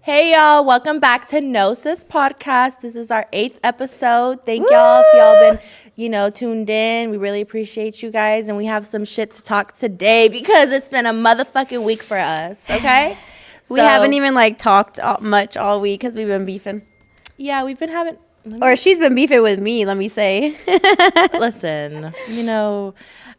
Hey y'all, welcome back to Gnosis Podcast. This is our 8th episode. Thank y'all if y'all been, tuned in. We really appreciate you guys, and we have some shit to talk today because it's been a motherfucking week for us, okay? We haven't even talked much all week because we've been beefing. Yeah, we've been having... Or she's been beefing with me, let me say. Listen,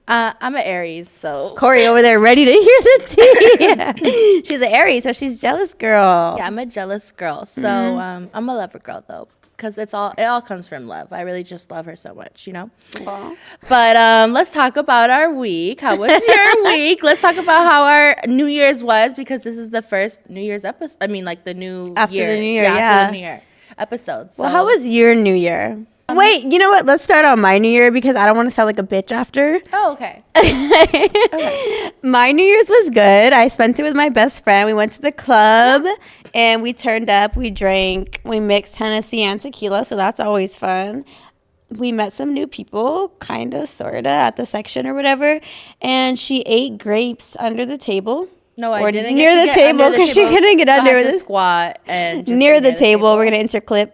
I'm an Aries, so... Corey over there ready to hear the tea. She's an Aries, so she's jealous girl. Yeah, I'm a jealous girl. So I'm a lover girl, though, because it all comes from love. I really just love her so much, Aww. But let's talk about our week. How was your week? Let's talk about how our New Year's was, because this is the first New Year's episode. I mean, the new after year. the New Year, after the New Year episode. So. Well, how was your New Year? Wait, you know what? Let's start on my New Year because I don't want to sound like a bitch after. Oh, okay. My New Year's was good. I spent it with my best friend. We went to the club and we turned up. We drank. We mixed Hennessy and tequila, so that's always fun. We met some new people, kind of, sort of, at the section or whatever. And she ate grapes under the table. No, I didn't. Near the table because she couldn't get under the squat and just near the table. We're going to interclip.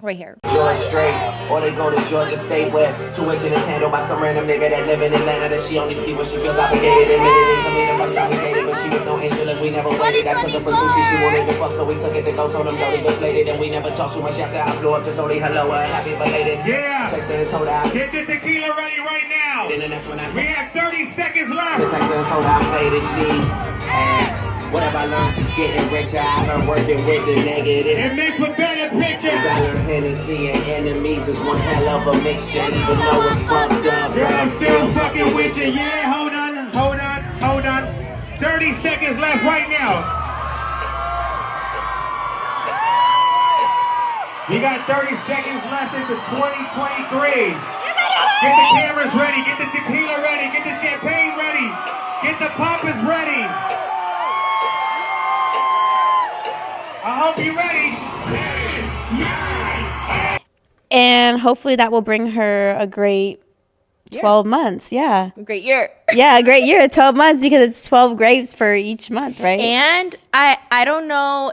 Right here. Georgia straight, or they go to Georgia State where tuition is handled by some random nigga that live in Atlanta that she only see when she feels obligated. Admitted it to me the first time we dated, but she was no angel and we never waited. I took her for sushi, she wanted to fuck, so we took it to go. Told them don't even played it, and we never talked too much after I blew up. Just only hello and happy belated. Yeah. Text her and told her Get your tequila ready right now. then that's when I We have 30 seconds left. text her and told her I faded. She asked, what have I learned since getting richer? I've been working with the negative. It makes for better pictures. Dollar Hennessy and enemies is one hell of a mixture, even though it's fucked up. Girl, I'm still fucking with you. Yeah, hold on. 30 seconds left right now. You got 30 seconds left into 2023. Get the cameras ready, get the tequila ready, get the champagne ready, get the poppers ready. I hope you're ready. And hopefully that will bring her a great 12 months. Yeah. Great year. Yeah, a great year. 12 months because it's 12 grapes for each month, right? And I don't know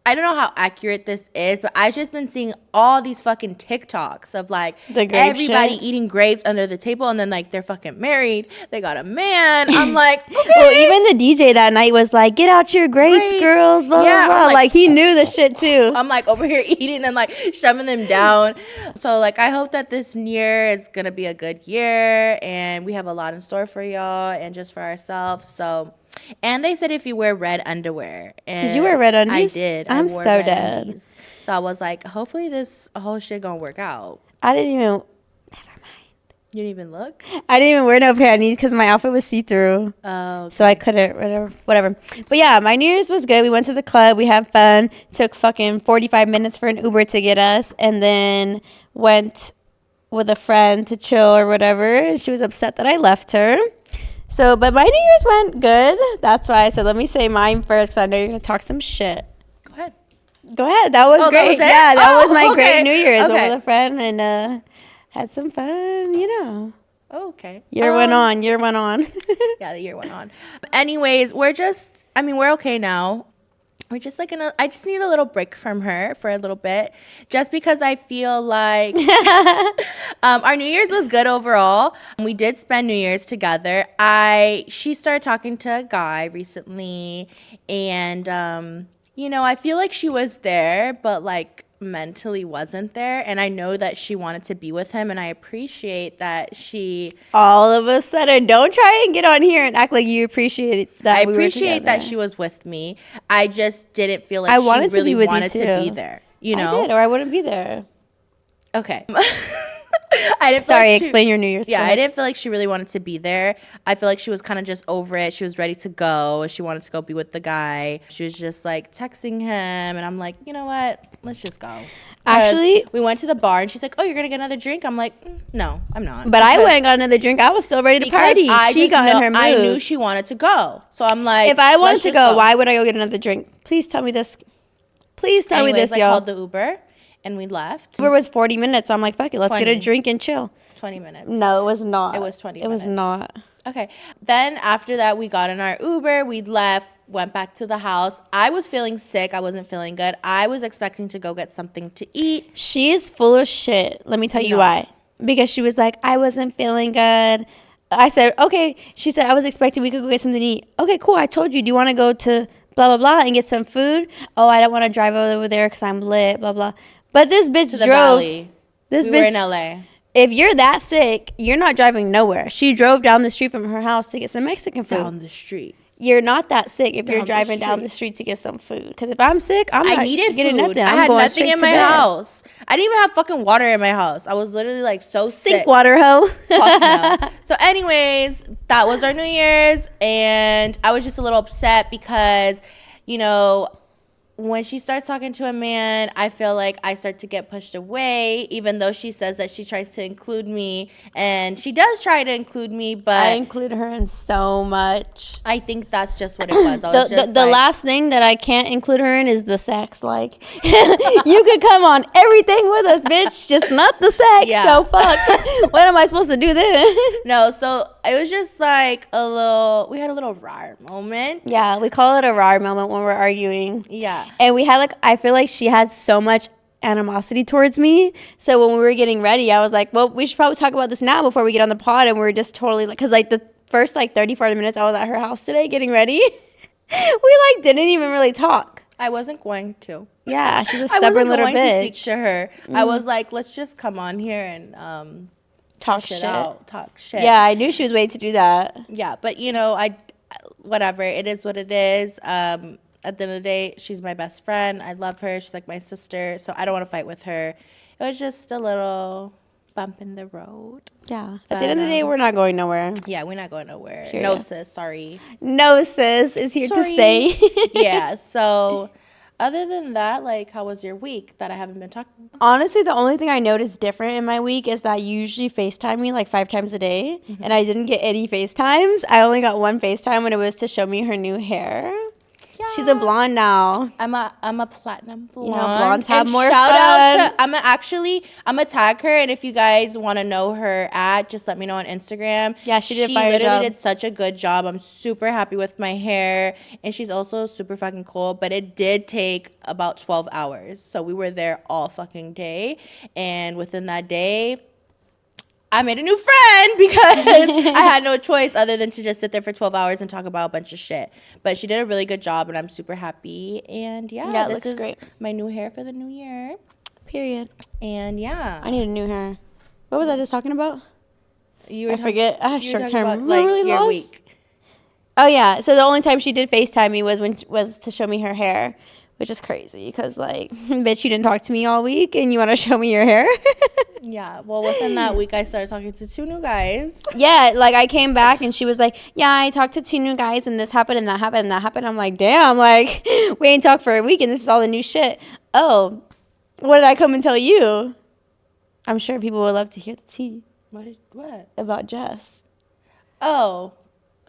how accurate this is, but I've just been seeing all these fucking TikToks of everybody eating grapes under the table, and then they're fucking married. They got a man. I'm like, okay. Well, even the DJ that night was like, "Get out your grapes, girls." Blah blah blah. He knew the shit too. I'm over here eating them, shoving them down. So I hope that this year is gonna be a good year, and we have a lot in store for y'all and just for ourselves. So. And they said if you wear red underwear. Did you wear red undies? I did. I'm so dead. Undies. So I was like, hopefully this whole shit gonna work out. I didn't even. Never mind. You didn't even look? I didn't even wear no panties because my outfit was see-through. Oh. Okay. So I couldn't, whatever. But yeah, my New Year's was good. We went to the club. We had fun. Took fucking 45 minutes for an Uber to get us. And then went with a friend to chill or whatever. And she was upset that I left her. So, but my New Year's went good. That's why I said, let me say mine first because I know you're going to talk some shit. Go ahead. That was great. That was my great New Year's. Okay. Went with a friend and had some fun, Oh, okay. Year went on. Yeah, the year went on. But anyways, we're okay now. We're just I just need a little break from her for a little bit, just because I feel like our New Year's was good overall. We did spend New Year's together. She started talking to a guy recently, and I feel like she was there, but mentally wasn't there, and I know that she wanted to be with him, and I appreciate that she all of a sudden don't try and get on here and act like you appreciate that. I appreciate that she was with me. I just didn't feel like she really wanted to be there, I did, or I wouldn't be there. Okay. Explain your New Year's. Yeah, I didn't feel like she really wanted to be there. I feel like she was kind of just over it. She was ready to go. She wanted to go be with the guy. She was just texting him, and I'm like, you know what? Let's just go. Actually, we went to the bar, and she's like, oh, you're gonna get another drink? I'm like, no, I'm not. But I went and got another drink. I was still ready to party. She got in her mood. I knew she wanted to go, so I'm like, if I wanted to go, why would I go get another drink? Please tell me this. Please tell me this, y'all. I called the Uber, and we left. Uber was 40 minutes. So I'm like, fuck it, let's get a drink and chill. 20 minutes. No, it was not. It was 20 minutes. It was not. Okay. Then after that, we got in our Uber. We left, went back to the house. I was feeling sick. I wasn't feeling good. I was expecting to go get something to eat. She is full of shit. Let me tell you why. Because she was like, I wasn't feeling good. I said, okay. She said, I was expecting we could go get something to eat. Okay, cool. I told you. Do you want to go to blah, blah, blah and get some food? Oh, I don't want to drive over there because I'm lit, blah, blah. But this bitch To the drove. valley. This We bitch. were in LA. If you're that sick, you're not driving nowhere. She drove down the street from her house to get some Mexican food. Down the street. You're not that sick if you're Down the driving down street. the street to get some food. Because if I'm sick, I'm I not needed getting food. nothing. I I'm had going nothing straight in to my bed. house. I didn't even have fucking water in my house. I was literally like so Sink sick. water, hoe. Fuck no. So anyways, that was our New Year's, and I was just a little upset because, you know, when she starts talking to a man, I feel like I start to get pushed away, even though she says that she tries to include me, and she does try to include me, but I include her in so much. I think that's just what it was. I was just The like, last thing that I can't include her in is the sex. Like, you could come on everything with us, bitch, just not the sex. Yeah. So fuck. What am I supposed to do then? no, so it was just like we had a little rar moment. Yeah, we call it a rar moment when we're arguing. Yeah. And we had like, I feel like she had so much animosity towards me. So when we were getting ready, I was like, well, we should probably talk about this now before we get on the pod. And we were just totally like, because like the first like 30, 40 minutes I was at her house today getting ready, we like didn't even really talk. I wasn't going to. Yeah, she's a I stubborn wasn't little going to speak bitch. to her. I was like, let's just come on here and Talk shit shit. out, talk shit. Yeah, I knew she was waiting to do that. Yeah, but you know, whatever. It is what it is. At the end of the day, she's my best friend. I love her. She's like my sister. So I don't want to fight with her. It was just a little bump in the road. Yeah. At the end of the day, we're not going nowhere. Yeah, we're not going nowhere. Period. No, sis. Sorry. No, sis is here Sorry. to stay. Yeah. So other than that, like, how was your week that I haven't been talking about? Honestly, the only thing I noticed different in my week is that you usually FaceTime me like 5 times a day, and I didn't get any FaceTimes. I only got one FaceTime, and it was to show me her new hair. Yeah. She's a blonde now. I'm a platinum blonde. You know, blondes have And more shout fun. out to I'm gonna tag her, and if you guys want to know her just let me know on Instagram. Yeah, she did a She fire literally job. did such a good job. I'm super happy with my hair, and she's also super fucking cool. But it did take about 12 hours, so we were there all fucking day, and within that day, I made a new friend because I had no choice other than to just sit there for 12 hours and talk about a bunch of shit. But she did a really good job, and I'm super happy. And Yeah, it this looks is great. my new hair for the new year. Period. And yeah, I need a new hair. What was I just talking about? you were I forget. I have you were short talking term. about, like, really your lost? week. Oh yeah. So the only time she did FaceTime me was to show me her hair, which is crazy because like, bitch, you didn't talk to me all week and you want to show me your hair. Yeah, well, within that week, I started talking to 2 new guys. Yeah, like I came back and she was like, yeah, I talked to 2 new guys and this happened and that happened and that happened. I'm like, damn, like we ain't talked for a week and this is all the new shit. Oh, what did I come and tell you? I'm sure people would love to hear the tea What? about Jess. Oh,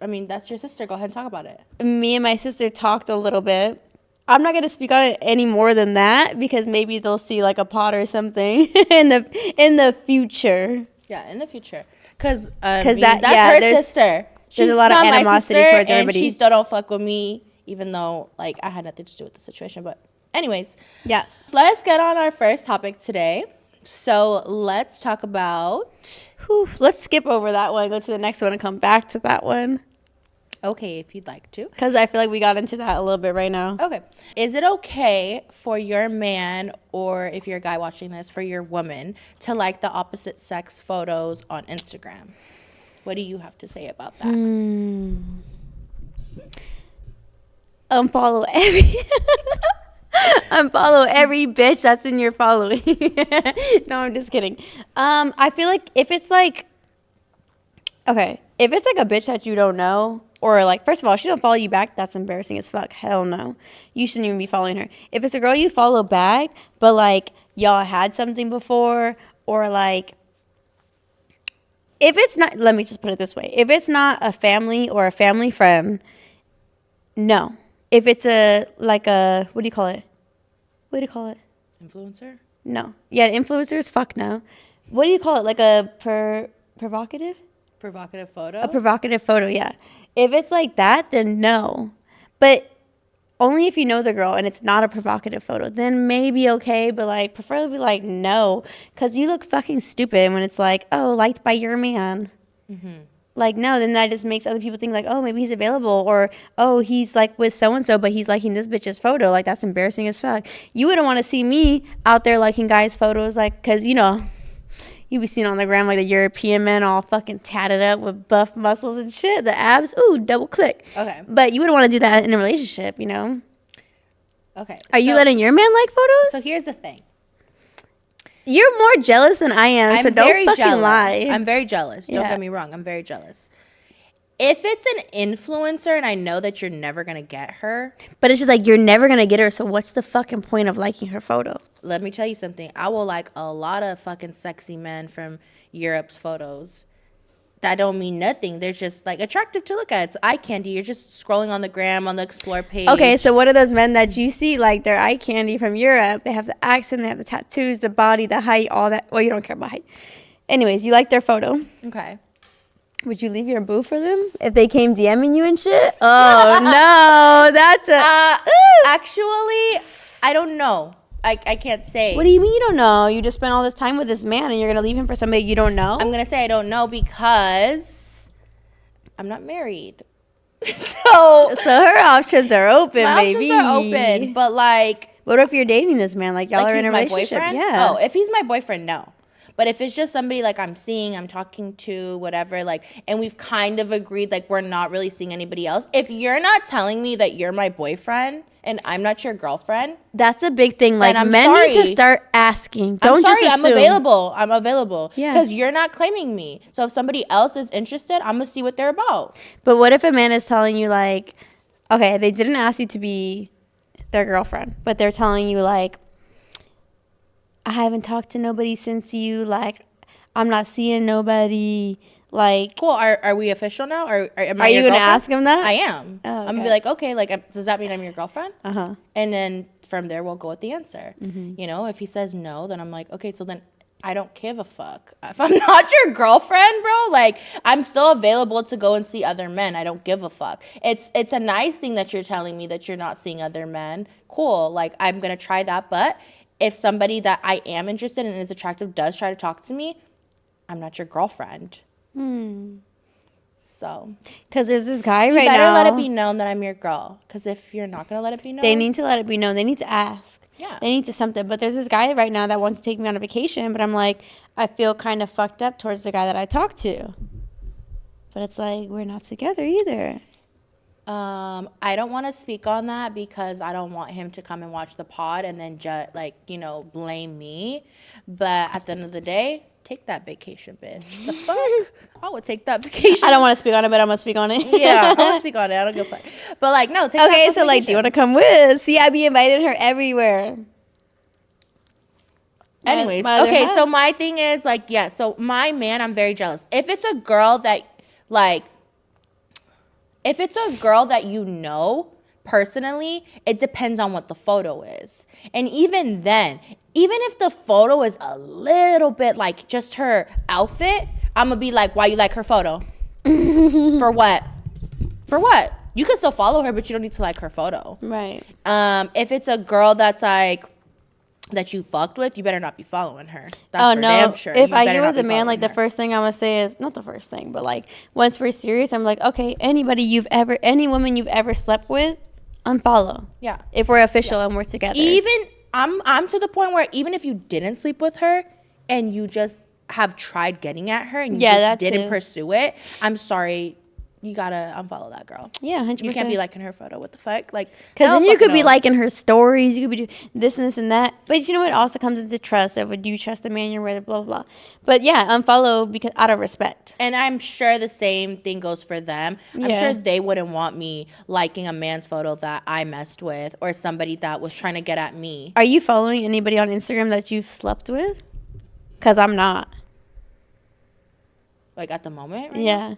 I mean, that's your sister. Go ahead and talk about it. Me and my sister talked a little bit. I'm not gonna speak on it any more than that because maybe they'll see like a pod or something in the future. Yeah, in the future. Because that- that's yeah, her there's- sister. there's a lot of not my animosity sister, towards and everybody. she still don't fuck with me, even though, like, I had nothing to do with the situation. But anyways, Yeah. let's get on our first topic today. So let's talk about... Whew, let's skip over that one, go to the next one, and come back to that one Okay, if you'd like to. because I feel like we got into that a little bit right now. Okay. Is it okay for your man, or if you're a guy watching this, for your woman to like the opposite sex photos on Instagram? What do you have to say about that? Unfollow every bitch that's in your following. No, I'm just kidding. I feel like if it's like a bitch that you don't know, or like, first of all, she don't follow you back, that's embarrassing as fuck. Hell no. You shouldn't even be following her. If it's a girl you follow back, but like y'all had something before, or like, if it's not, let me just put it this way. If it's not a family or a family friend, no. If it's what do you call it? Influencer? No. Yeah, influencers, fuck no. What do you call it? Like a provocative? provocative photo. A provocative photo, yeah. If it's like that, then no. But only if you know the girl and it's not a provocative photo, then maybe okay, but like preferably like no, because you look fucking stupid when it's like, oh, liked by your man. Like, no, then that just makes other people think like, oh, maybe he's available, or oh, he's like with so and so, but he's liking this bitch's photo. Like, that's embarrassing as fuck. You wouldn't want to see me out there liking guys' photos, like, because you be seen on the gram like the European men all fucking tatted up with buff muscles and shit. The abs, ooh, double click. Okay. But you wouldn't want to do that in a relationship, Okay. Are you letting your man like photos? So here's the thing. You're more jealous than I am, so don't fucking lie. I'm very jealous. Don't Yeah. get me wrong. I'm very jealous. If it's an influencer and I know that you're never going to get her, But it's just like, you're never going to get her, so what's the fucking point of liking her photo? let me tell you something. I will like a lot of fucking sexy men from Europe's photos. That don't mean nothing. They're just like attractive to look at. It's eye candy. You're just scrolling on the gram, on the explore page. Okay, so what are those men that you see, like, they're eye candy from Europe? They have the accent, they have the tattoos, the body, the height, all that. Well, you don't care about height. Anyways, you like their photo. Okay. Would you leave your boo for them if they came DMing you and shit? Oh, no. That's a... Actually, I don't know. I can't say. What do you mean you don't know? You just spent all this time with this man and you're going to leave him for somebody you don't know? I'm going to say I don't know because I'm not married. So her options are open, my baby. options are open. But like, What if you're dating this man? Like, y'all like are in he's a my relationship? boyfriend? Yeah. Oh, if he's my boyfriend, no. But if it's just somebody like I'm seeing, I'm talking to, whatever, like, and we've kind of agreed like we're not really seeing anybody else. If you're not telling me that you're my boyfriend and I'm not your girlfriend, That's a big thing. Like, I'm men need to sorry. start asking. I'm Don't sorry, just I'm assume. available. I'm available. Yeah. Because you're not claiming me. So if somebody else is interested, I'm going to see what they're about. But what if a man is telling you, like, okay, they didn't ask you to be their girlfriend, but they're telling you, like, I haven't talked to nobody since you, like, I'm not seeing nobody, like. Cool. Are we official now? Or am I Are you your gonna girlfriend? ask him that? I am. Oh, I'm going to okay. be like, okay, like, does that mean I'm your girlfriend? Uh-huh. And then from there, we'll go with the answer. Mm-hmm. You know, if he says no, then I'm like, okay, so then I don't give a fuck. If I'm not your girlfriend, bro, like, I'm still available to go and see other men. I don't give a fuck. It's a nice thing that you're telling me that you're not seeing other men. Cool. Like, I'm going to try that. But if somebody that I am interested in and is attractive does try to talk to me, I'm not your girlfriend. So Because there's this guy you right better now. let it be known that I'm your girl. Because if you're not going to let it be known. They need to let it be known. They need to ask. Yeah. They need to something. But there's this guy right now that wants to take me on a vacation, but I'm like, I feel kind of fucked up towards the guy that I talked to. But it's like, we're not together either. I don't want to speak on that because I don't want him to come and watch the pod and then blame me. But at the end of the day, take that vacation, bitch. The fuck? I would take that vacation. I don't want to speak on it, but I'm going to speak on it. Yeah, I want to speak on it. I don't give a fuck. But like, no, take Okay, that so like, do you want to come with? See, I be inviting her everywhere. Anyways, my other okay, half. so my thing is like, yeah, so my man, I'm very jealous. If it's a girl that you know personally, it depends on what the photo is. And even then, even if the photo is a little bit like just her outfit, I'm gonna be like, why you like her photo? For what? For what? You can still follow her, but you don't need to like her photo. Right. If it's a girl that's like, that you fucked with, you better not be following her. That's for damn sure. If You I better get not with a be man, like, following the her. first thing I'm gonna say is, not the first thing, but like, once we're serious, I'm like, okay, any woman you've ever slept with, unfollow. Yeah. If we're official and we're together. Even I'm to the point where even if you didn't sleep with her and you just have tried getting at her and you Yeah, just that didn't too. pursue it, I'm sorry. You gotta unfollow that girl. Yeah, 100%. You can't be liking her photo. What the fuck? Like, Because hell then you could fucking be no. liking her stories. You could be doing this and this and that. But you know what? It also comes into trust. Of, do you trust the man you're with? Blah, blah, blah. But yeah, unfollow because out of respect. And I'm sure the same thing goes for them. I'm Yeah. sure they wouldn't want me liking a man's photo that I messed with or somebody that was trying to get at me. Are you following anybody on Instagram that you've slept with? Because I'm not. Like at the moment? Right now? Yeah.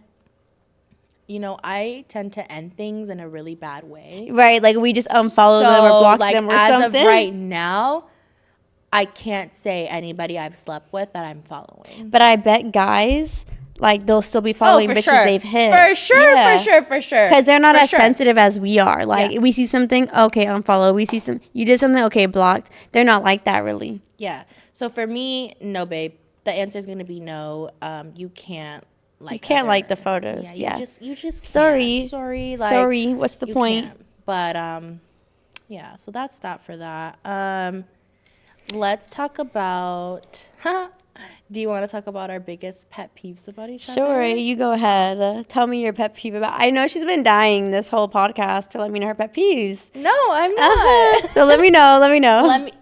You know, I tend to end things in a really bad way. Right. Like we just unfollow them or block like, them or as something. of right now, I can't say anybody I've slept with that I'm following. But I bet guys, like they'll still be following bitches they've hit. For sure. Because they're not For as sure. sensitive as we are. Like Yeah. we see something, okay, unfollow. We see you did something, okay, blocked. They're not like that really. Yeah. So for me, no, babe. The answer is going to be no. You can't like. You can't like the photos. Yeah. You just. Sorry. Can't. Sorry. Like, sorry. What's the point? Can't. But yeah. So that's that for that. Let's talk about. Do you want to talk about our biggest pet peeves about each other? Sure, you go ahead. Tell me your pet peeve about. I know she's been dying this whole podcast to let me know her pet peeves. No, I'm not. So let me know.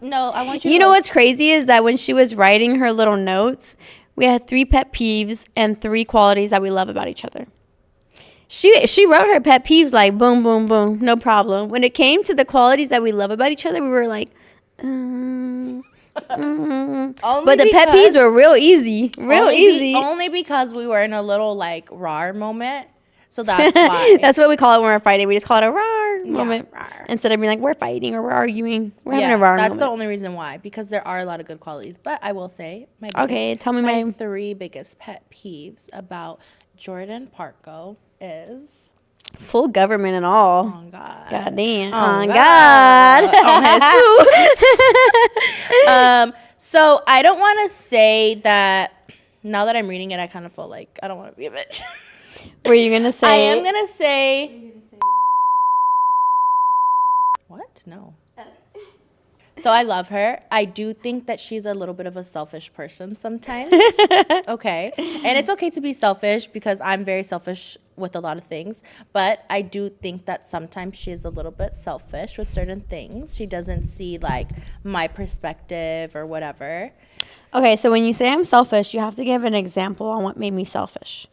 No, I want you. You know what's crazy is that when she was writing her little notes, we had 3 pet peeves and 3 qualities that we love about each other. She wrote her pet peeves like boom, boom, boom, no problem. When it came to the qualities that we love about each other, we were like, but the pet peeves were real easy. Only because we were in a little like rar moment. So that's why. That's what we call it when we're fighting. We just call it a rar moment. Rar. Instead of being like, we're fighting or we're arguing. We're having a rar that's moment. the only reason why. Because there are a lot of good qualities. But I will say, tell me my 3 biggest pet peeves about Jordan Parko is... Full government and all. Oh, God. God damn. Oh, God. So I don't want to say that... Now that I'm reading it, I kind of feel like I don't want to be a bitch. Were you going to say... I am going to say... What? No. So I love her. I do think that she's a little bit of a selfish person sometimes. Okay. And it's okay to be selfish because I'm very selfish with a lot of things. But I do think that sometimes she is a little bit selfish with certain things. She doesn't see like my perspective or whatever. Okay, so when you say I'm selfish, you have to give an example on what made me selfish.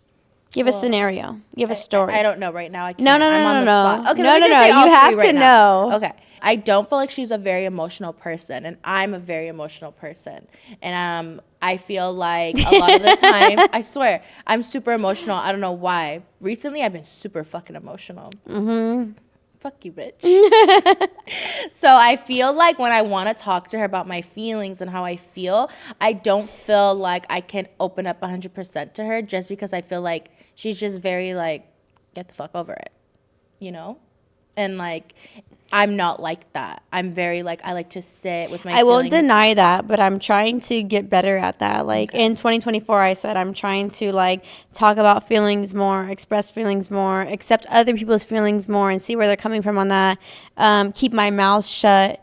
Give a scenario. Give a story. I don't know right now. I can't. No. I'm on the spot. Okay, no. You have to know. Okay. I don't feel like she's a very emotional person, and I'm a very emotional person. And I feel like a lot of the time, I swear, I'm super emotional. I don't know why. Recently, I've been super fucking emotional. Mm-hmm. Fuck you, bitch. So I feel like when I want to talk to her about my feelings and how I feel, I don't feel like I can open up 100% to her just because I feel like she's just very like, get the fuck over it, you know? And like, I'm not like that. I'm very like, I like to sit with my feelings. I won't deny that, but I'm trying to get better at that. Like in 2024, I said I'm trying to like talk about feelings more, express feelings more, accept other people's feelings more and see where they're coming from on that. Keep my mouth shut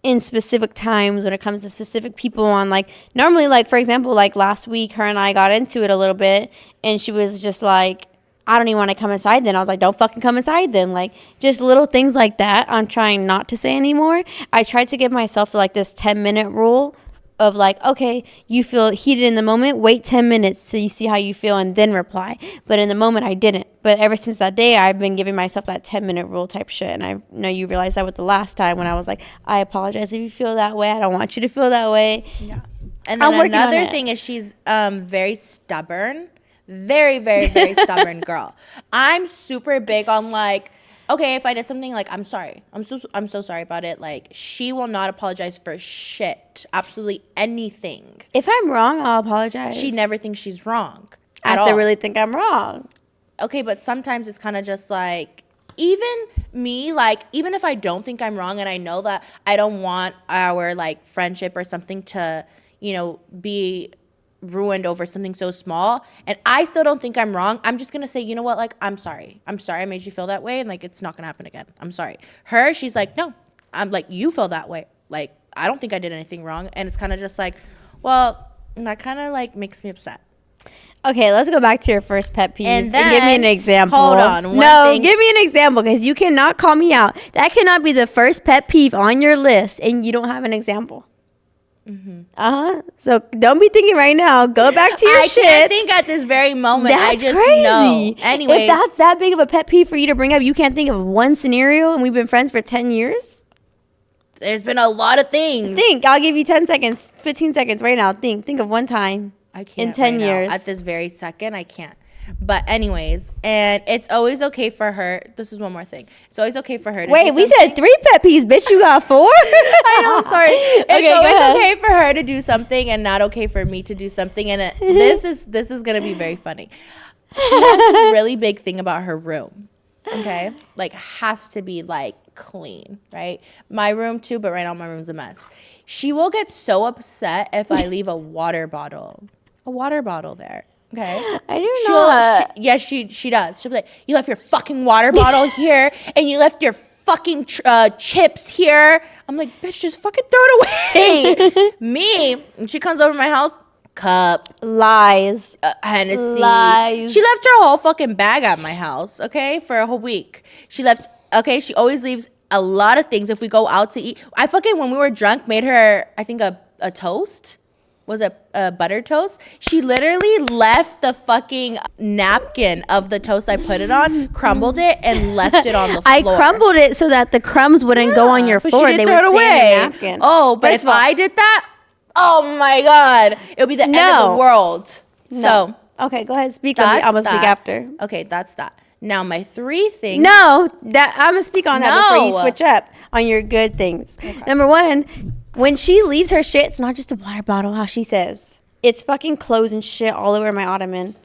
in specific times when it comes to specific people on like, normally like, for example, like last week, her and I got into it a little bit and she was just like, I don't even want to come inside then. I was like, don't fucking come inside then. Like, just little things like that I'm trying not to say anymore. I tried to give myself like this 10-minute rule of like, okay, you feel heated in the moment, wait 10 minutes so you see how you feel and then reply. But in the moment I didn't. But ever since that day, I've been giving myself that 10-minute rule type shit. And I know you realized that with the last time when I was like, I apologize if you feel that way. I don't want you to feel that way. Yeah. And then another thing is she's very stubborn. Very, very, very stubborn girl. I'm super big on like, okay, if I did something like, I'm sorry. I'm so sorry about it. Like, she will not apologize for shit. Absolutely anything. If I'm wrong, I'll apologize. She never thinks she's wrong. I have to really think I'm wrong. Okay, but sometimes it's kind of just like, even me, like, even if I don't think I'm wrong and I know that I don't want our like friendship or something to, you know, be ruined over something so small and I still don't think I'm wrong, I'm just gonna say, you know what, like, I'm sorry I made you feel that way and like it's not gonna happen again. I'm sorry. Her, she's like, no, I'm like, you feel that way, like I don't think I did anything wrong. And it's kind of just like, well, that kind of like makes me upset. Okay, let's go back to your first pet peeve and then, give me an example. Hold on. Give me an example because you cannot call me out. That cannot be the first pet peeve on your list and you don't have an example. Mm-hmm. So don't be thinking right now. Go back to your shit. I can't think at this very moment. That's I just crazy. know. Anyways, if that's that big of a pet peeve for you to bring up, you can't think of one scenario and we've been friends for 10 years? There's been a lot of things. I'll give you 10 seconds, 15 seconds right now. Think of one time. I can't in 10 right years. Now. At this very second, I can't. But anyways, and it's always okay for her. This is one more thing. It's always okay for her to Wait, do we something. said 3 pet peeves, bitch. You got 4? I know, sorry. It's Okay, go ahead. always okay for her to do something and not okay for me to do something. And this is gonna be very funny. She has this really big thing about her room. Okay, like has to be like clean, right? My room too, but right now my room's a mess. She will get so upset if I leave a water bottle there. Okay, I do not. Yes, she does. She'll be like, "You left your fucking water bottle here, and you left your fucking chips here." I'm like, "Bitch, just fucking throw it away." Me, when she comes over to my house, cup, Lies. Hennessy. Lies. She left her whole fucking bag at my house, okay, for a whole week. She left, okay, she always leaves a lot of things if we go out to eat. I fucking, when we were drunk, made her, I think, a toast. Was it a butter toast? She literally left the fucking napkin of the toast I put it on, crumbled it, and left it on the floor. I crumbled it so that the crumbs wouldn't go on your But floor. she They didn't would throw it stay in away. the napkin. Oh, but First if of all- I did that, oh my God, it would be the end of No. the world. No. So Okay, go ahead. Speak on me. that's I'm going to speak that. after. Okay, that's that. Now my 3 things. No, that I'm going to speak on that before you No. switch up on your good things. Number 1, when she leaves her shit, it's not just a water bottle, how she says. It's fucking clothes and shit all over my ottoman.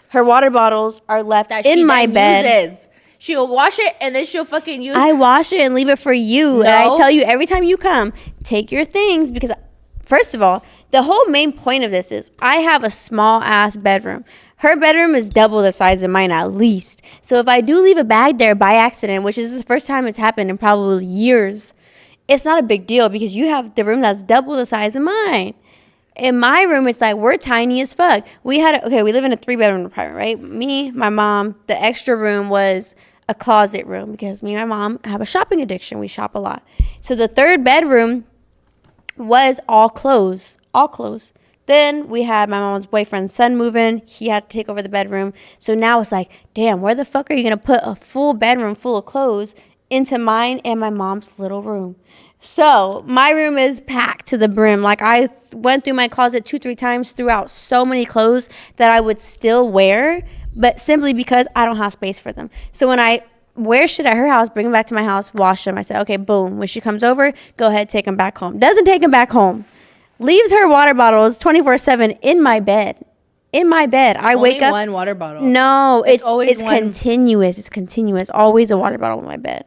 Her water bottles are left That in she my then bed. uses. She'll wash it and then she'll fucking use. I wash it and leave it for you. And I No. tell you every time you come, take your things because, first of all, the whole main point of this is I have a small ass bedroom. Her bedroom is double the size of mine at least. So if I do leave a bag there by accident, which is the first time it's happened in probably years, it's not a big deal because you have the room that's double the size of mine. In my room, it's like we're tiny as fuck. We live in a 3-bedroom apartment, right? Me, my mom, the extra room was a closet room because me and my mom have a shopping addiction. We shop a lot. So the 3rd bedroom was all clothes. Then we had my mom's boyfriend's son move in. He had to take over the bedroom. So now it's like, damn, where the fuck are you going to put a full bedroom full of clothes into mine and my mom's little room? So my room is packed to the brim. Like I went through my closet 2-3 times, threw out so many clothes that I would still wear, but simply because I don't have space for them. So when I wear shit at her house, bring them back to my house, wash them. I said, okay, boom. When she comes over, go ahead, take them back home. Doesn't take them back home. Leaves her water bottles 24/7 in my bed. In my bed. I Only wake up. one water bottle. No, it's always one. continuous. It's continuous. Always a water bottle in my bed.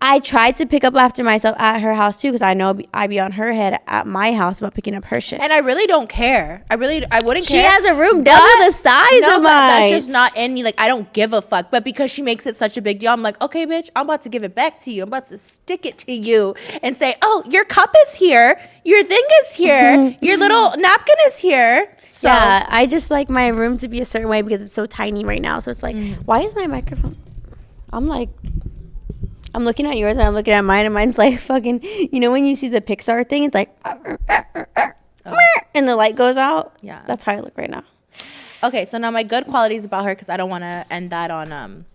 I tried to pick up after myself at her house too because I know I be on her head at my house about picking up her shit. And I really don't care. I wouldn't She care. has a room double the size No, of but that's mine. just not in me. Like I don't give a fuck. But because she makes it such a big deal, I'm like, okay, bitch, I'm about to give it back to you. I'm about to stick it to you and say, oh, your cup is here. Your thing is here. Your little napkin is here. So Yeah, I just like my room to be a certain way because it's so tiny right now. So it's like, why is my microphone? I'm looking at yours and I'm looking at mine, and mine's like fucking, you know when you see the Pixar thing, it's like, and the light goes out? Yeah. That's how I look right now. okay, so now my good qualities about her, because I don't want to end that on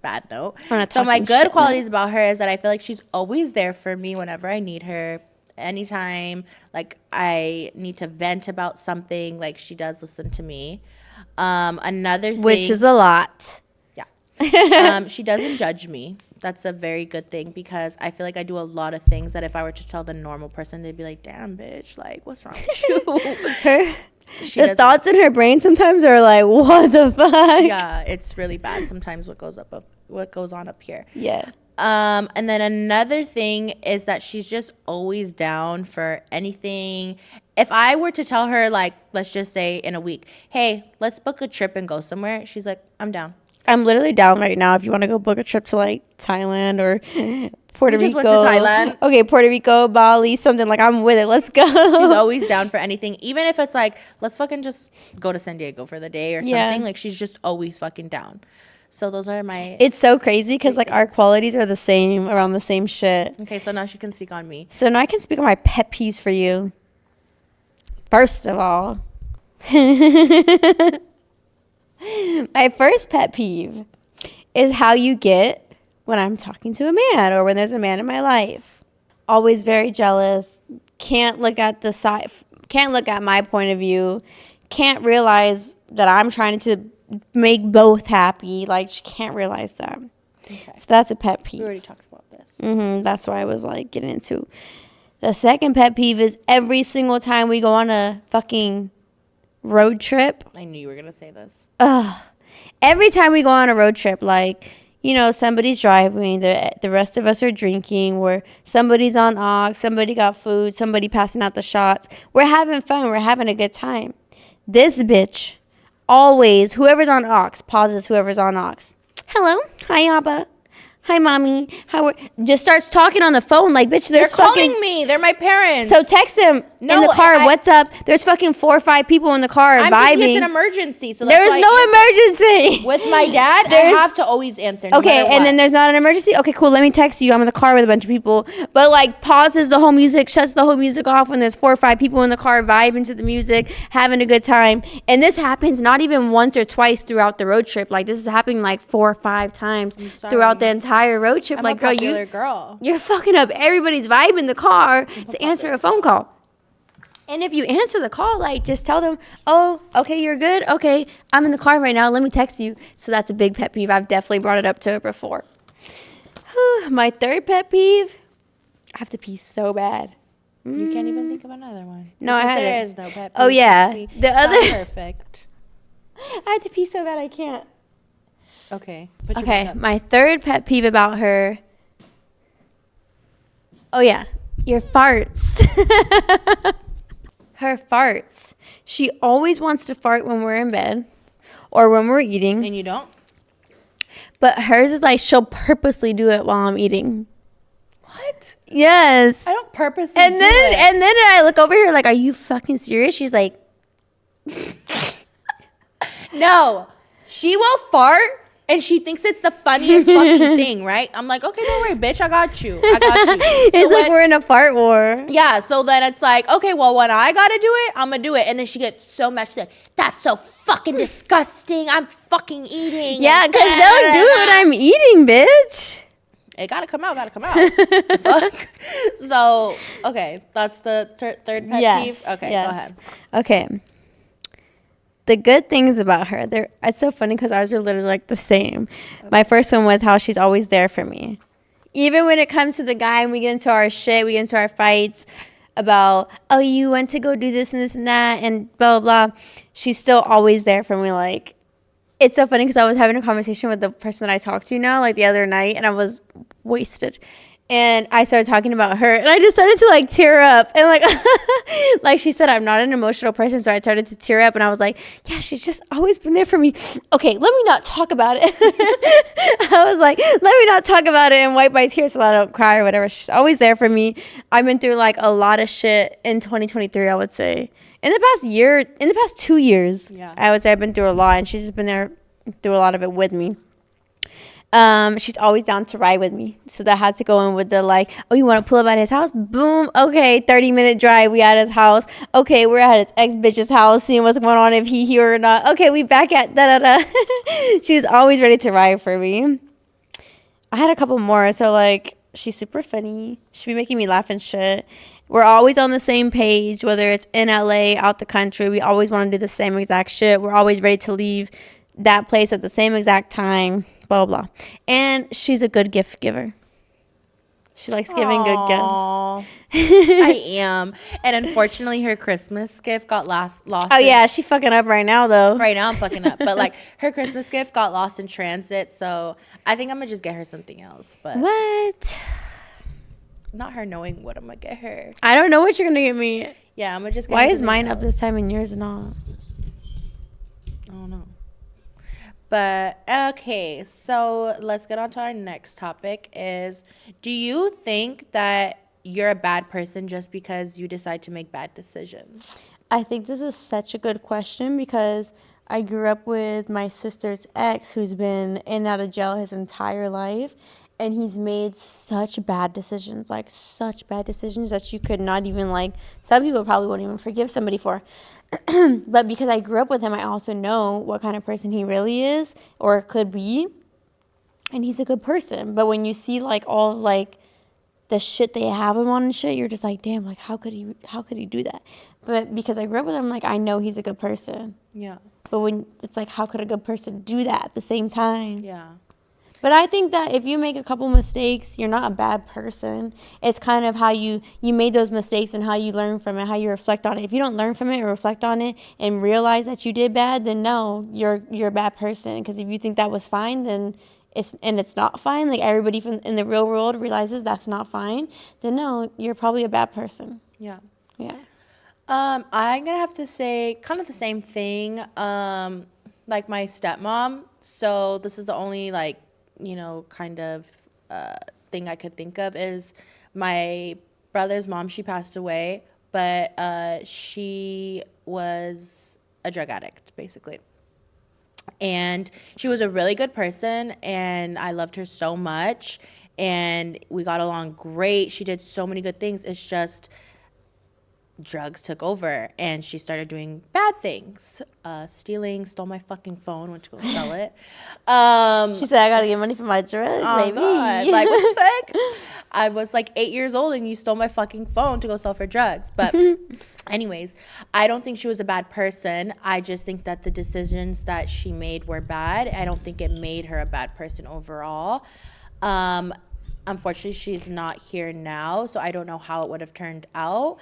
bad note. On a So my talking good shit qualities about her is that I feel like she's always there for me whenever I need her. Anytime like I need to vent about something, like she does listen to me. Another thing, Which is a lot. she doesn't judge me. That's a very good thing because I feel like I do a lot of things that if I were to tell the normal person, they'd be like, damn, bitch, like, what's wrong with you? She The doesn't. thoughts in her brain sometimes are like, what the fuck? Yeah, it's really bad sometimes what goes on up here. Yeah. And then another thing is that she's just always down for anything. If I were to tell her, like, let's just say in a week, hey, let's book a trip and go somewhere, she's like, I'm down. I'm literally down right now if you want to go book a trip to like Thailand or Puerto Rico. We just went to Thailand. Okay, Puerto Rico, Bali, something like I'm with it. Let's go. She's always down for anything. Even if it's like, let's fucking just go to San Diego for the day or something. Yeah. Like, she's just always fucking down. So those are my... It's so crazy because like our qualities are the same, around the same shit. Okay, so now she can speak on me. So now I can speak on my pet peeves for you. First of all, my first pet peeve is how you get when I'm talking to a man or when there's a man in my life. Always very jealous. Can't look at the side. Can't look at my point of view. can't realize that I'm trying to make both happy. Like, she can't realize that. Okay. So that's a pet We peeve. already talked about this. That's why I was like getting into. The second pet peeve is every single time we go on a fucking road trip. I knew you were going to say this. Every time we go on a road trip, like, you know, somebody's driving, the rest of us are drinking, where somebody's on aux, somebody got food, somebody passing out the shots. We're having fun. We're having a good time. This bitch always, whoever's on aux, pauses whoever's on aux. Hello. Hi, Abba. Hi, mommy. Just starts talking on the phone like, bitch, They're there's calling fucking... me. They're my parents. So text them in No, the car. I- What's up? There's fucking 4 or 5 people in the car I'm vibing. It's an emergency. So that's There's why no I answer. emergency. With my dad, I have to always answer. No Okay, matter and what. then there's not an emergency? Okay, cool. Let me text you. I'm in the car with a bunch of people. But, like, pauses the whole music, shuts the whole music off when there's 4 or 5 people in the car vibing to the music, having a good time. And this happens not even once or twice throughout the road trip. Like, this is happening, like, 4 or 5 times throughout the entire road trip. I'm like, a girl, popular girl. You're fucking up everybody's vibe in the car to answer a phone call. And if you answer the call, like, just tell them, oh, okay, you're good. Okay, I'm in the car right now. Let me text you. So that's a big pet peeve. I've definitely brought it up to her before. My third pet peeve, I have to pee so bad. You can't even think of another one. No, I Because had there it. is no pet Oh, peeve, yeah. pet peeve. The It's not other- perfect. I have to pee so bad I can't. Okay. Put your Okay, back up. my third pet peeve about her. Oh, yeah. Your farts. Her farts. She always wants to fart when we're in bed or when we're eating. And you don't? But hers is like she'll purposely do it while I'm eating. What? Yes. I don't purposely And do then it. and then I look over here like, are you fucking serious? She's like, No. She will fart and she thinks it's the funniest fucking thing, right? I'm like, okay, don't worry, bitch. I got you. I got you. it's So like we're in a fart war. Yeah, so then it's like, okay, well, when I gotta do it, I'm gonna do it. And then she gets so mad. She's like, that's so fucking disgusting. I'm fucking eating. Yeah, And because don't do it when I'm eating, bitch. It gotta come out, Fuck. So, okay, that's the third pet peeve. Okay, go ahead. Okay. The good things about her, it's so funny because ours are literally like the same. My first one was how she's always there for me. Even when it comes to the guy and we get into our shit, we get into our fights about, oh, you went to go do this and this and that and blah, blah, blah. She's still always there for me. Like, it's so funny because I was having a conversation with the person that I talked to now, like the other night, and I was wasted. And I started talking about her, and I just started to like tear up. And like, like she said, I'm not an emotional person, so I started to tear up. And I was like, yeah, she's just always been there for me. Okay, let me not talk about it. I was like, let me not talk about it and wipe my tears so that I don't cry or whatever. She's always there for me. I've been through like a lot of shit in 2023, I would say. In the past 2 years, Yeah. I would say I've been through a lot, and she's just been there through a lot of it with me. She's always down to ride with me. So that had to go in with the like, oh, you want to pull up at his house? Boom. Okay, 30-minute drive. We at his house. Okay, we're at his ex-bitch's house, seeing what's going on, if he here or not. Okay, we back at da-da-da. She's always ready to ride for me. I had a couple more. So, like, she's super funny. She be making me laugh and shit. We're always on the same page, whether it's in LA, out the country. We always want to do the same exact shit. We're always ready to leave that place at the same exact time. Blah, blah, blah. And she's a good gift giver. She likes giving good gifts. I am. And unfortunately, her Christmas gift got lost. Oh, yeah. She fucking up right now, though. Right now, I'm fucking up. But, like, her Christmas gift got lost in transit. So I think I'm going to just get her something else. But What? not her knowing what I'm going to get her. I don't know what you're going to get me. Yeah, I'm going to just get Why her is something mine up else. this time and yours not? I don't know. But okay, so let's get on to our next topic is, do you think that you're a bad person just because you decide to make bad decisions? I think this is such a good question because I grew up with my sister's ex who's been in and out of jail his entire life. And he's made such bad decisions, like such bad decisions that you could not even like, some people probably won't even forgive somebody for. But because I grew up with him, I also know what kind of person he really is or could be. And he's a good person. But when you see like all of like the shit they have him on and shit, you're just like, damn, like how could he do that? But because I grew up with him, like I know he's a good person. Yeah. But when it's like, how could a good person do that at the same time? Yeah. But I think that if you make a couple mistakes, you're not a bad person. It's kind of how you made those mistakes and how you learn from it, how you reflect on it. If you don't learn from it or reflect on it and realize that you did bad, then no, you're a bad person. Because if you think that was fine, then it's not fine. Like everybody in the real world realizes that's not fine. Then no, you're probably a bad person. Yeah. Yeah. I'm gonna have to say kind of the same thing. Like my stepmom. So this is the only like, kind of thing I could think of is my brother's mom. She passed away, but she was a drug addict, basically. And she was a really good person, and I loved her so much, and we got along great. She did so many good things. It's just drugs took over, and she started doing bad things. Stole my fucking phone, went to go sell it. She said, I gotta get money for my drugs, baby. God. Like, what the fuck? I was like 8 years old, and you stole my fucking phone to go sell for drugs. But anyways, I don't think she was a bad person. I just think that the decisions that she made were bad. I don't think it made her a bad person overall. Unfortunately, she's not here now, so I don't know how it would have turned out.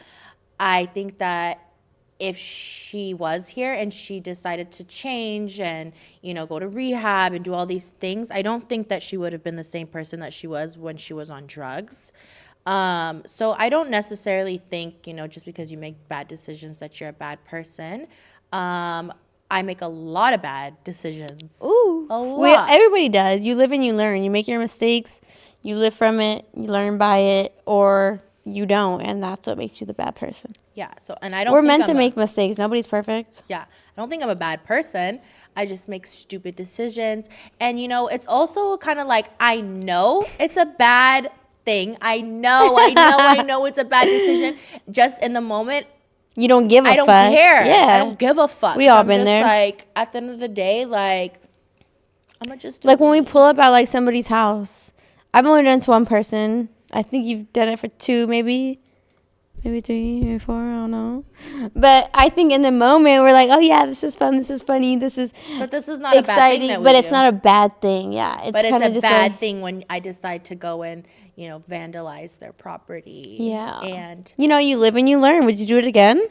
I think that if she was here and she decided to change and, go to rehab and do all these things, I don't think that she would have been the same person that she was when she was on drugs. So I don't necessarily think, just because you make bad decisions that you're a bad person. I make a lot of bad decisions. Ooh. A lot. Everybody does. You live and you learn. You make your mistakes. You live from it. You learn by it. Or you don't, and that's what makes you the bad person. Yeah. So, and I don't. We're meant to make mistakes. Nobody's perfect. Yeah. I don't think I'm a bad person. I just make stupid decisions, and it's also kind of like I know it's a bad thing. I know it's a bad decision. Just in the moment, you don't give a fuck. I don't care. Yeah. I don't give a fuck. We all been there. Like at the end of the day, like I'm gonna just do like when we pull up at like somebody's house. I've only done it to one person. I think you've done it for two, maybe 3 or 4, I don't know. But I think in the moment we're like, oh yeah, this is fun, this is funny, this is But this is not exciting, a bad thing that we but do. It's not a bad thing, yeah. But it's a bad thing when I decide to go and, vandalize their property. Yeah. And you live and you learn. Would you do it again?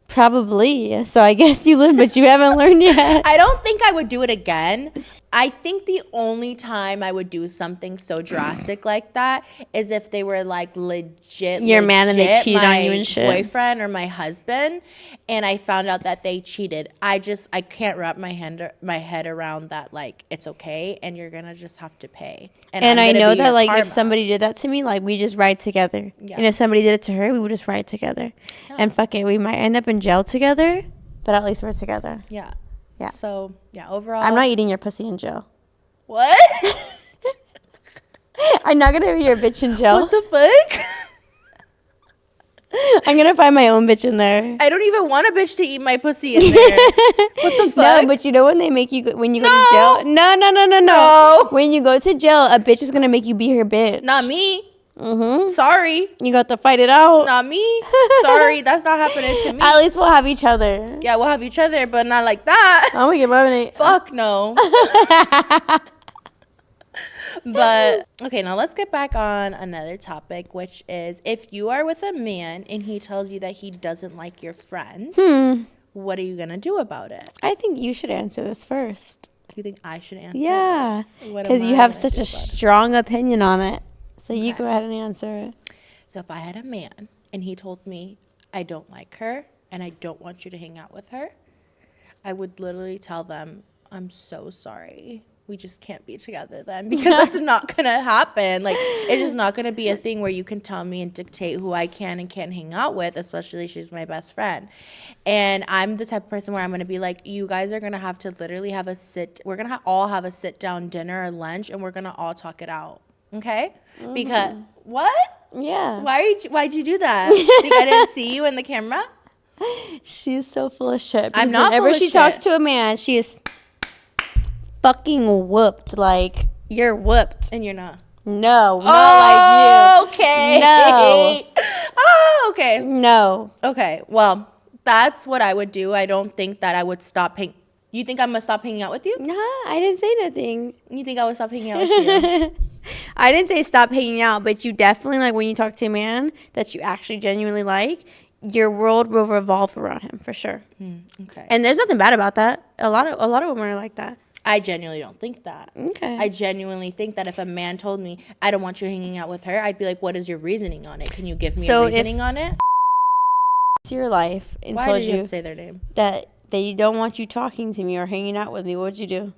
Probably. So I guess you live, but you haven't learned yet. I don't think I would do it again. I think the only time I would do something so drastic like that is if they were like legit Your man and they cheated on you and shit. My boyfriend or my husband, and I found out that they cheated. I can't wrap my head around that. Like it's okay, and you're gonna just have to pay. And I know that like karma. if somebody did that to me, like we just ride together. Yeah. And if somebody did it to her, we would just ride together. Yeah. And fuck it, we might end up in jail together, but at least we're together. Yeah. Yeah. So yeah, overall, I'm not eating your pussy in jail. What? I'm not gonna be your bitch in jail. What the fuck? I'm gonna find my own bitch in there. I don't even want a bitch to eat my pussy in there. What the fuck? No, but when they make you when you go to jail. No. When you go to jail, a bitch is gonna make you be her bitch. Not me. Mm-hmm. Sorry. You got to fight it out. Not me. Sorry, that's not happening to me. At least we'll have each other. Yeah, we'll have each other, but not like that. I'm gonna get my Fuck no. But okay, now let's get back on another topic, which is if you are with a man and he tells you that he doesn't like your friend, what are you gonna do about it? I think you should answer this first. You think I should answer? Yeah, because you have such a strong opinion on it. So you go ahead and answer it. So if I had a man and he told me I don't like her and I don't want you to hang out with her, I would literally tell them, I'm so sorry. We just can't be together then, because that's not going to happen. Like, it's just not going to be a thing where you can tell me and dictate who I can and can't hang out with, especially she's my best friend. And I'm the type of person where I'm going to be like, you guys are going to have to literally we're going to all have a sit down dinner or lunch, and we're going to all talk it out. Okay? Mm-hmm. Because, what? Yeah. Why'd you do that? Think I didn't see you in the camera? She's so full of shit. I'm not whenever full of she shit. talks to a man, she is fucking whooped. Like, you're whooped. And you're not. No, not Okay. No. Oh, okay. like you. No. Okay. Well, that's what I would do. I don't think that I would stop hanging. You think I'm gonna stop hanging out with you? Nah, I didn't say nothing. You think I would stop hanging out with you? I didn't say stop hanging out, but you definitely, like, when you talk to a man that you actually genuinely like, your world will revolve around him for sure. Okay. And there's nothing bad about that. A lot of women are like that. I genuinely don't think that. Okay. I genuinely think that if a man told me I don't want you hanging out with her, I'd be like, what is your reasoning on it? Can you give me So a if- reasoning on it? It's your life and Why told did you have you to say their name? that they don't want you talking to me or hanging out with me, what would you do?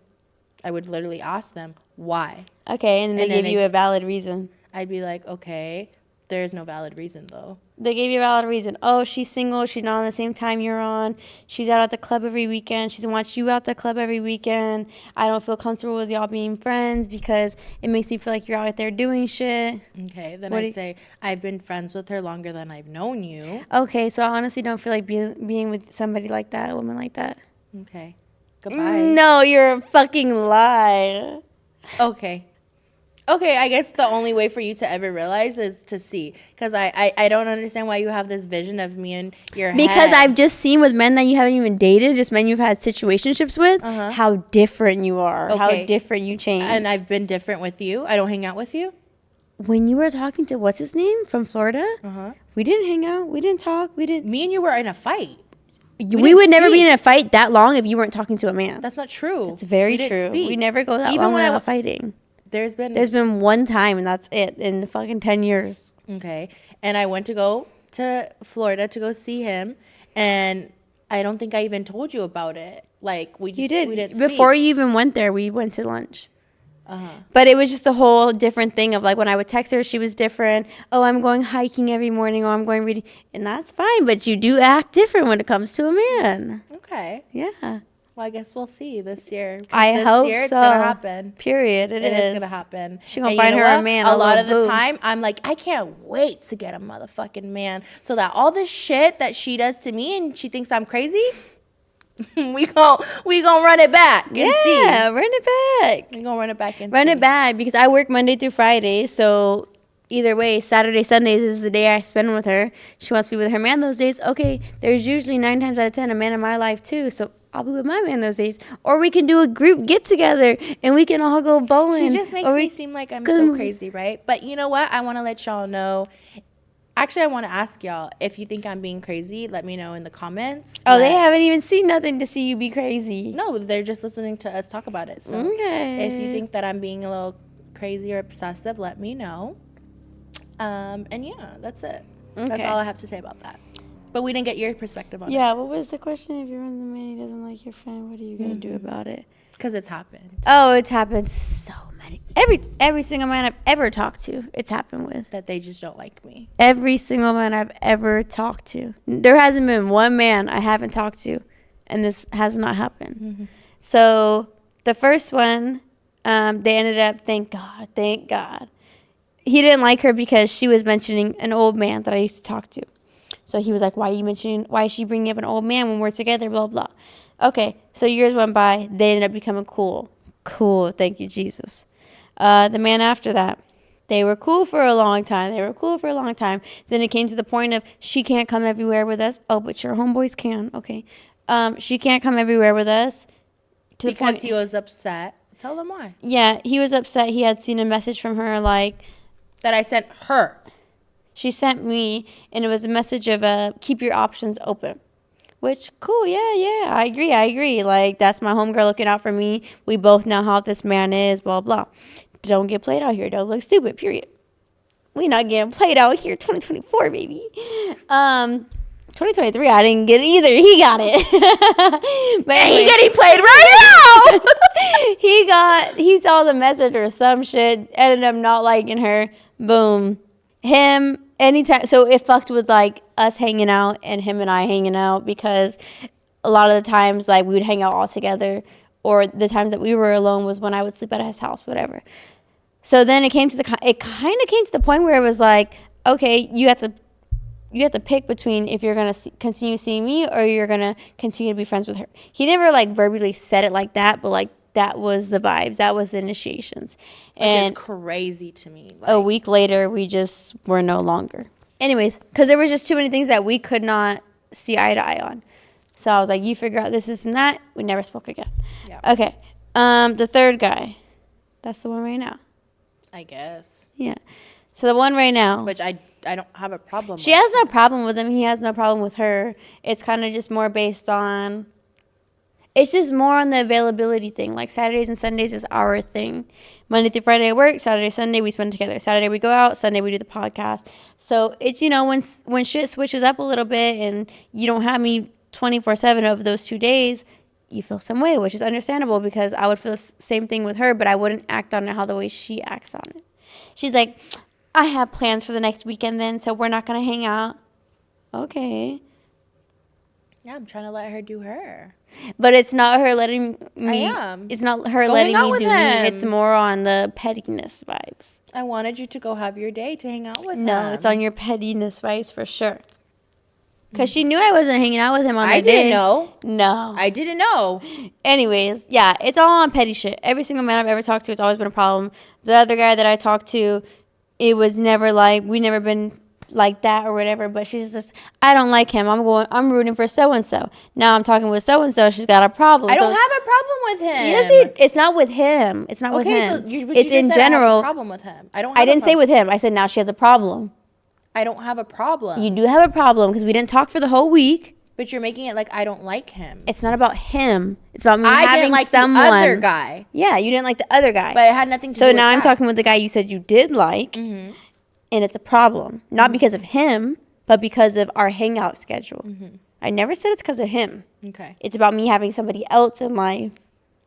I would literally ask them why. Okay, and they And then give you a valid reason. I'd be like, okay, there is no valid reason though. They gave you a valid reason. Oh, she's single. She's not on the same time you're on. She's out at the club every weekend. She wants you out the club every weekend. I don't feel comfortable with y'all being friends because it makes me feel like you're out there doing shit. Okay, then What do I'd you- say I've been friends with her longer than I've known you. Okay, so I honestly don't feel like being with somebody like that, a woman like that. Okay, goodbye. No, you're a fucking lie. Okay. Okay, I guess the only way for you to ever realize is to see. Because I don't understand why you have this vision of me in your head. Because I've just seen with men that you haven't even dated, just men you've had situationships with, how different you are, how Okay. different you change. And I've been different with you. I don't hang out with you. When you were talking to what's his name from Florida, we didn't hang out, we didn't talk, we didn't. Me and you were in a fight. We didn't would never be speak. in a fight that long if you weren't talking to a man. That's not true. It's very We didn't true. speak. We never go that Even long when I without w- fighting. There's Been one time, and that's it in the fucking 10 years. Okay. And I went to go to Florida to go see him. And I don't think I even told you about it. Like, we You did. We didn't Before speak. you even went there, we went to lunch. But it was just a whole different thing of like when I would text her, she was different. Oh, I'm going hiking every morning. Oh, I'm going reading. And that's fine. But you do act different when it comes to a man. Okay. Yeah. Well, I guess we'll see this year. 'Cause I this hope year so. it's going to happen. Period. It It is. is going to happen. She gonna And you find know her a what? man. A lot of the little boo. time, I'm like, I can't wait to get a motherfucking man so that all the shit that she does to me and she thinks I'm crazy, we gon' run it back and see. Yeah, run it back. We gonna run it back and Run see. it back because I work Monday through Friday. So either way, Saturday, Sundays is the day I spend with her. She wants to be with her man those days. Okay, there's usually 9 times out of 10 a man in my life too. So I'll be with my man those days. Or we can do a group get together and we can all go bowling. She just makes Or me we- seem like I'm go to so movies. crazy, right? But you know what? I want to let y'all know. Actually, I want to ask y'all if you think I'm being crazy. Let me know in the comments. Oh, they Let- haven't even seen nothing to see you be crazy. No, they're just listening to us talk about it. So Okay. if you think that I'm being a little crazy or obsessive, let me know. And yeah, that's it. That's Okay. all I have to say about that. But we didn't get your perspective on it. Yeah, what was the question? If you're in the man, he doesn't like your friend, what are you going to do about it? Because it's happened. Oh, it's happened so many. Every single man I've ever talked to, it's happened with. That they just don't like me. Every single man I've ever talked to. There hasn't been one man I haven't talked to, and this has not happened. So the first one, they ended up, thank God. He didn't like her because she was mentioning an old man that I used to talk to. So he was like, why is she bringing up an old man when we're together, blah, blah. Okay, so years went by. They ended up becoming cool. Cool, thank you, Jesus. The man after that, they were cool for a long time. Then it came to the point of she can't come everywhere with us. Oh, but your homeboys can. Okay. She can't come everywhere with us. To the Because point, he was upset. Tell them why. yeah, he was upset. He had seen a message from her like, That I sent her. she sent me, and it was a message of keep your options open. Which, cool, yeah, I agree. Like, that's my homegirl looking out for me. We both know how this man is, blah, blah. Don't get played out here. Don't look stupid, period. We not getting played out here, 2024, baby. 2023, I didn't get it either. He got it. But And he anyway. getting played right now. He saw the message or some shit, ended up not liking her. Boom. Him, anytime. So it fucked with like us hanging out and him and I hanging out because a lot of the times like we would hang out all together, or the times that we were alone was when I would sleep at his house, whatever. So then it kind of came to the point where it was like, okay, you have to pick between if you're going to continue seeing me or you're going to continue to be friends with her. He never like verbally said it like that, but like that was the vibes. That was the initiations. Which is And crazy to me. a week later, we just were no longer. Anyways, because there was just too many things that we could not see eye to eye on. So I was like, you figure out this, and that. We never spoke again. Yeah. Okay. The third guy. That's the one right now. I guess. Yeah. So the one right now. Which I don't have a problem She with. has no problem with him. He has no problem with her. It's kind of just more based on. It's just more on the availability thing. Like Saturdays and Sundays is our thing. Monday through Friday at work. Saturday, Sunday we spend together. Saturday we go out. Sunday we do the podcast. So it's, when shit switches up a little bit and you don't have me 24/7 of those 2 days, you feel some way, which is understandable because I would feel the same thing with her, but I wouldn't act on it how the way she acts on it. She's like, I have plans for the next weekend then, so we're not going to hang out. Okay. Yeah, I'm trying to let her do her. But it's not her letting me. I am. It's not her Go letting hang out me with do me. him. It's more on the pettiness vibes. I wanted you to go have your day to hang out with him. No, it's on your pettiness vibes for sure. Because she knew I wasn't hanging out with him on that day. I didn't know. No. I didn't know. Anyways, yeah, it's all on petty shit. Every single man I've ever talked to, it's always been a problem. The other guy that I talked to, it was never like, we never been like that or whatever, but she's just, I don't like him. I'm rooting for so-and-so. Now I'm talking with so-and-so. She's got a problem. I don't have a problem with him. Yes, it's not with him. It's not with him. So you it's just in said I have general. a problem with him. I didn't say with him. I said now she has a problem. I don't have a problem. You do have a problem because we didn't talk for the whole week. But you're making it like I don't like him. It's not about him. It's about me I having didn't like someone. the other guy. Yeah, you didn't like the other guy. But it had nothing to do So with now I'm that. talking with the guy you said you did like, and it's a problem. Not because of him, but because of our hangout schedule. I never said it's because of him. Okay. It's about me having somebody else in life.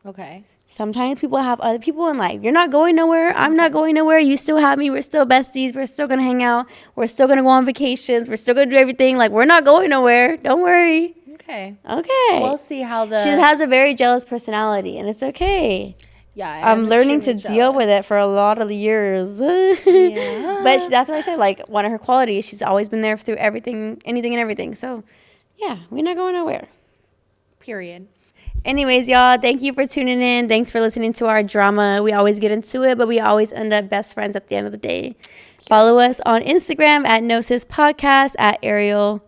Okay. Sometimes people have other people in life. You're not going nowhere. I'm not going nowhere. You still have me. We're still besties. We're still going to hang out. We're still going to go on vacations. We're still going to do everything. Like, we're not going nowhere. Don't worry. Okay. Okay. We'll see how She has a very jealous personality, and it's okay. Yeah. I I'm am learning to extremely deal with it jealous. for a lot of years. Yeah. But that's why I said, like, one of her qualities, she's always been there through everything, anything and everything. So, yeah, we're not going nowhere. Period. Anyways, y'all, thank you for tuning in. Thanks for listening to our drama. We always get into it, but we always end up best friends at the end of the day. Follow us on Instagram at Gnosis Podcast, at Ariel.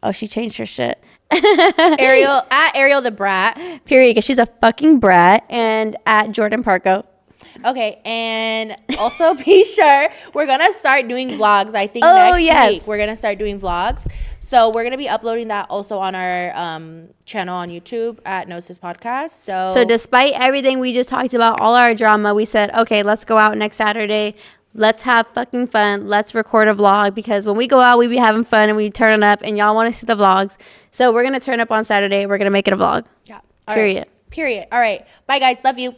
Oh, she changed her shit. Ariel the brat. Period, because she's a fucking brat. And at Jordan Parko. Okay, and also be sure we're gonna start doing vlogs. I think Oh, next yes. week we're gonna start doing vlogs. So we're gonna be uploading that also on our channel on YouTube at Gnosis Podcast. So despite everything we just talked about, all our drama, we said, okay, let's go out next Saturday. Let's have fucking fun. Let's record a vlog because when we go out, we be having fun and we turn up and y'all want to see the vlogs. So we're going to turn up on Saturday. We're going to make it a vlog. yeah. Period. Period. All right. Bye, guys. Love you.